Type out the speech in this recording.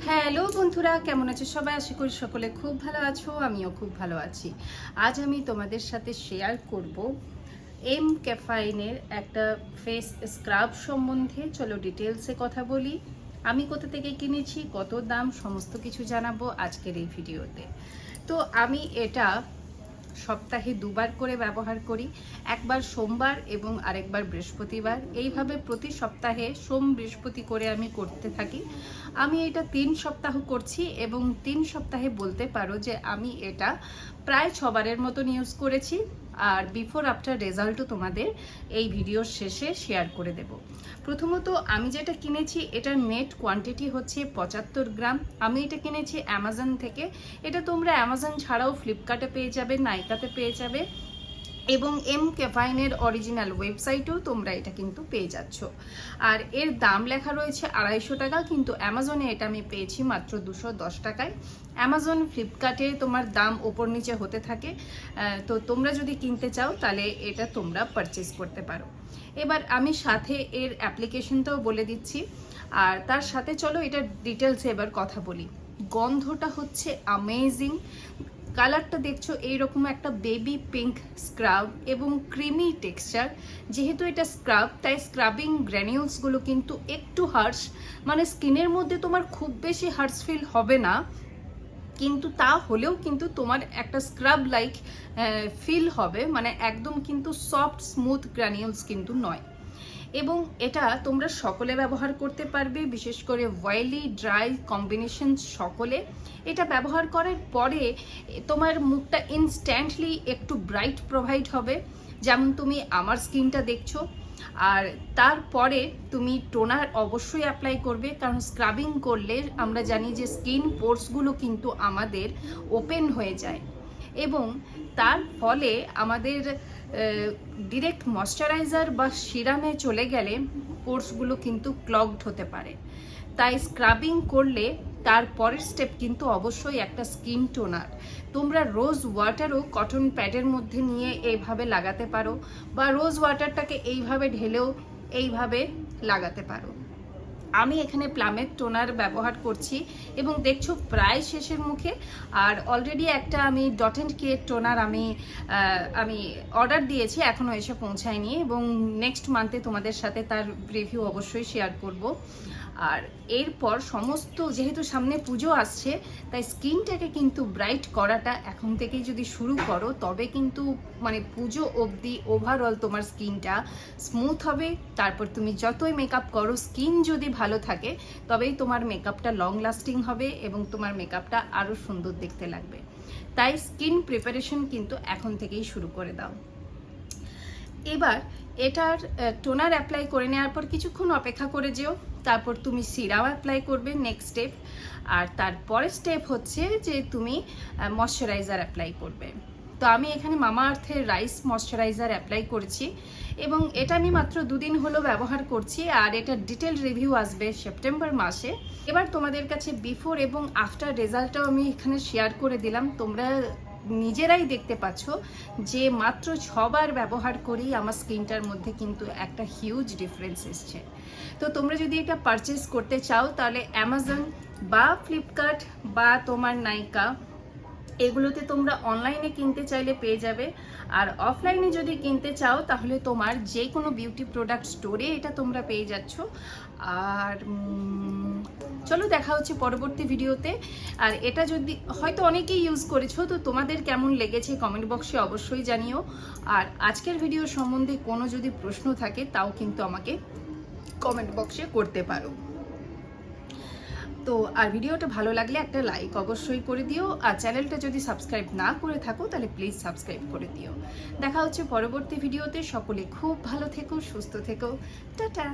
Hello বন্ধুরা, কেমন আছো সবাই? আশা করি সকলে খুব ভালো আছো, আমিও খুব ভালো আছি। আজ আমি তোমাদের সাথে শেয়ার করব এম ক্যাফাইনের একটা ফেস স্ক্রাব সম্বন্ধে। চলো ডিটেলসে কথা বলি। আমি কোথা থেকে কিনেছি, কত দাম, সমস্ত কিছু জানাবো আজকের এই ভিডিওতে। তো আমি এটা সপ্তাহে দুবার করে ব্যবহার করি, একবার সোমবার এবং আরেকবার বৃহস্পতিবার। এইভাবে প্রতি সপ্তাহে সোম বৃহস্পতি করে আমি করতে থাকি। আমি এটা 3 সপ্তাহ করছি এবং 3 সপ্তাহে বলতে পারো যে আমি এটা প্রায় 6 বারের মতন ইউজ করেছি। আর বিফোর আফটার রেজাল্টও তোমাদের এই ভিডিওর শেষে শেয়ার করে দেব। প্রথমত আমি যেটা কিনেছি এটার নেট কোয়ান্টিটি হচ্ছে 75 গ্রাম। আমি এটা কিনেছি অ্যামাজন থেকে। এটা তোমরা অ্যামাজন ছাড়াও ফ্লিপকার্টে পেয়ে যাবে, নাইকাতে পেয়ে যাবে এবং এম ক্যাফাইনের অরিজিনাল ওয়েবসাইটেও তোমরা এটা কিন্তু পেয়ে যাচ্ছ। আর এর দাম লেখা রয়েছে 250 টাকা, কিন্তু অ্যামাজনে এটা আমি পেয়েছি মাত্র 210 টাকায়। অ্যামাজন ফ্লিপকার্টে তোমার দাম ওপর নিচে হতে থাকে, তো তোমরা যদি কিনতে চাও তাহলে এটা তোমরা পারচেস করতে পারো। এবার আমি সাথে এর অ্যাপ্লিকেশনটাও বলে দিচ্ছি, আর তার সাথে চলো এটার ডিটেলসে এবার কথা বলি। গন্ধটা হচ্ছে অ্যামেজিং। কালারটা দেখছো এইরকম একটা বেবি পিঙ্ক স্ক্রাব এবং ক্রিমি টেক্সচার। যেহেতু এটা স্ক্রাব তাই স্ক্রাবিং গ্র্যানিউলসগুলো কিন্তু একটু হার্শ, মানে স্কিনের মধ্যে তোমার খুব বেশি হার্শ ফিল হবে না, কিন্তু তা হলেও কিন্তু তোমার একটা স্ক্রাব লাইক ফিল হবে, মানে একদম কিন্তু সফট স্মুথ গ্র্যানিউলস কিন্তু নয়। এবং এটা তোমরা সকলে ব্যবহার করতে পারবে, বিশেষ করে অয়েলি ড্রাই কম্বিনেশন সকলে। এটা ব্যবহার করার পরে তোমার মুখটা ইনস্ট্যান্টলি একটু ব্রাইট প্রোভাইড হবে, যেমন তুমি আমার স্কিনটা দেখছো। আর তারপরে তুমি টোনার অবশ্যই অ্যাপ্লাই করবে, কারণ স্ক্রাবিং করলে আমরা জানি যে স্কিন পোর্সগুলো কিন্তু আমাদের ওপেন হয়ে যায় এবং তার ফলে আমাদের ডিরেক্ট ময়শ্চারাইজার বা সিরামে চলে গেলে পোর্সগুলো কিন্তু ক্লগড হতে পারে। তাই স্ক্রাবিং করলে তার পরের স্টেপ কিন্তু অবশ্যই একটা স্কিন টোনার। তোমরা রোজ ওয়াটারও কটন প্যাডের মধ্যে নিয়ে এইভাবে লাগাতে পারো, বা রোজ ওয়াটারটাকে এইভাবে ঢেলেও এইভাবে লাগাতে পারো। আমি এখানে প্লামের টোনার ব্যবহার করছি এবং দেখছো প্রায় শেষের মুখে। আর অলরেডি একটা আমি ডট অ্যান্ড কে টোনার আমি অর্ডার দিয়েছি, এখনও এসে পৌঁছায়নি এবং নেক্সট মান্থে তোমাদের সাথে তার রিভিউ অবশ্যই শেয়ার করব। আর এরপর সমস্ত, যেহেতু সামনে পুজো আসছে, তাই স্কিনটাকে কিন্তু ব্রাইট করাটা এখন থেকেই যদি শুরু করো তবে কিন্তু মানে পুজো অবধি ওভারঅল তোমার স্কিনটা স্মুথ হবে। তারপর তুমি যতই মেকআপ করো, স্কিন যদি ভালো থাকে তবেই তোমার মেকআপটা লং লাস্টিং হবে এবং তোমার মেকআপটা আরও সুন্দর দেখতে লাগবে। তাই স্কিন প্রিপারেশন কিন্তু এখন থেকেই শুরু করে দাও। এবার এটার টোনার অ্যাপ্লাই করে নেওয়ার পর কিছুক্ষণ অপেক্ষা করে যেও, তারপর তুমি সিরাম অ্যাপ্লাই করবে নেক্সট স্টেপ। আর তারপরের স্টেপ হচ্ছে যে তুমি ময়শ্চারাইজার অ্যাপ্লাই করবে। তো আমি এখানে মামা আর্থের রাইস ময়শ্চারাইজার অ্যাপ্লাই করেছি এবং এটা আমি মাত্র 2 দিন হলো ব্যবহার করছি। আর এটার ডিটেল রিভিউ আসবে সেপ্টেম্বর মাসে। এবার তোমাদের কাছে বিফোর এবং আফটার রেজাল্টটাও আমি এখানে শেয়ার করে দিলাম। তোমরা নিজেরাই দেখতে পাচ্ছ যে মাত্র 6 বার ব্যবহার করেই আমার স্কিনটার মধ্যে কিন্তু একটা হিউজ ডিফারেন্স এসছে। তো তোমরা যদি এটা পারচেস করতে চাও তাহলে অ্যামাজন বা ফ্লিপকার্ট বা তোমার নাইকা, এগুলোতে তোমরা অনলাইনে কিনতে চাইলে পেয়ে যাবে। আর অফলাইনে যদি কিনতে চাও তাহলে তোমার যে কোনো বিউটি প্রোডাক্ট স্টোরে এটা তোমরা পেয়ে যাচ্ছ। আর চলো দেখা হচ্ছে পরবর্তী ভিডিওতে। আর এটা যদি হয়তো অনেকেই ইউজ করেছো, তো তোমাদের কেমন লেগেছে কমেন্ট বক্সে অবশ্যই জানিও। আর আজকের ভিডিও সম্বন্ধে কোনো যদি প্রশ্ন থাকে তাও কিন্তু আমাকে কমেন্ট বক্সে করতে পারো। তো আর ভিডিওটা ভালো লাগলে একটা লাইক অবশ্যই করে দিও, আর চ্যানেলটা যদি সাবস্ক্রাইব না করে থাকো তাহলে প্লিজ সাবস্ক্রাইব করে দিও। দেখা হচ্ছে পরবর্তী ভিডিওতে। সকলে খুব ভালো থেকো, সুস্থ থেকো, টাটা।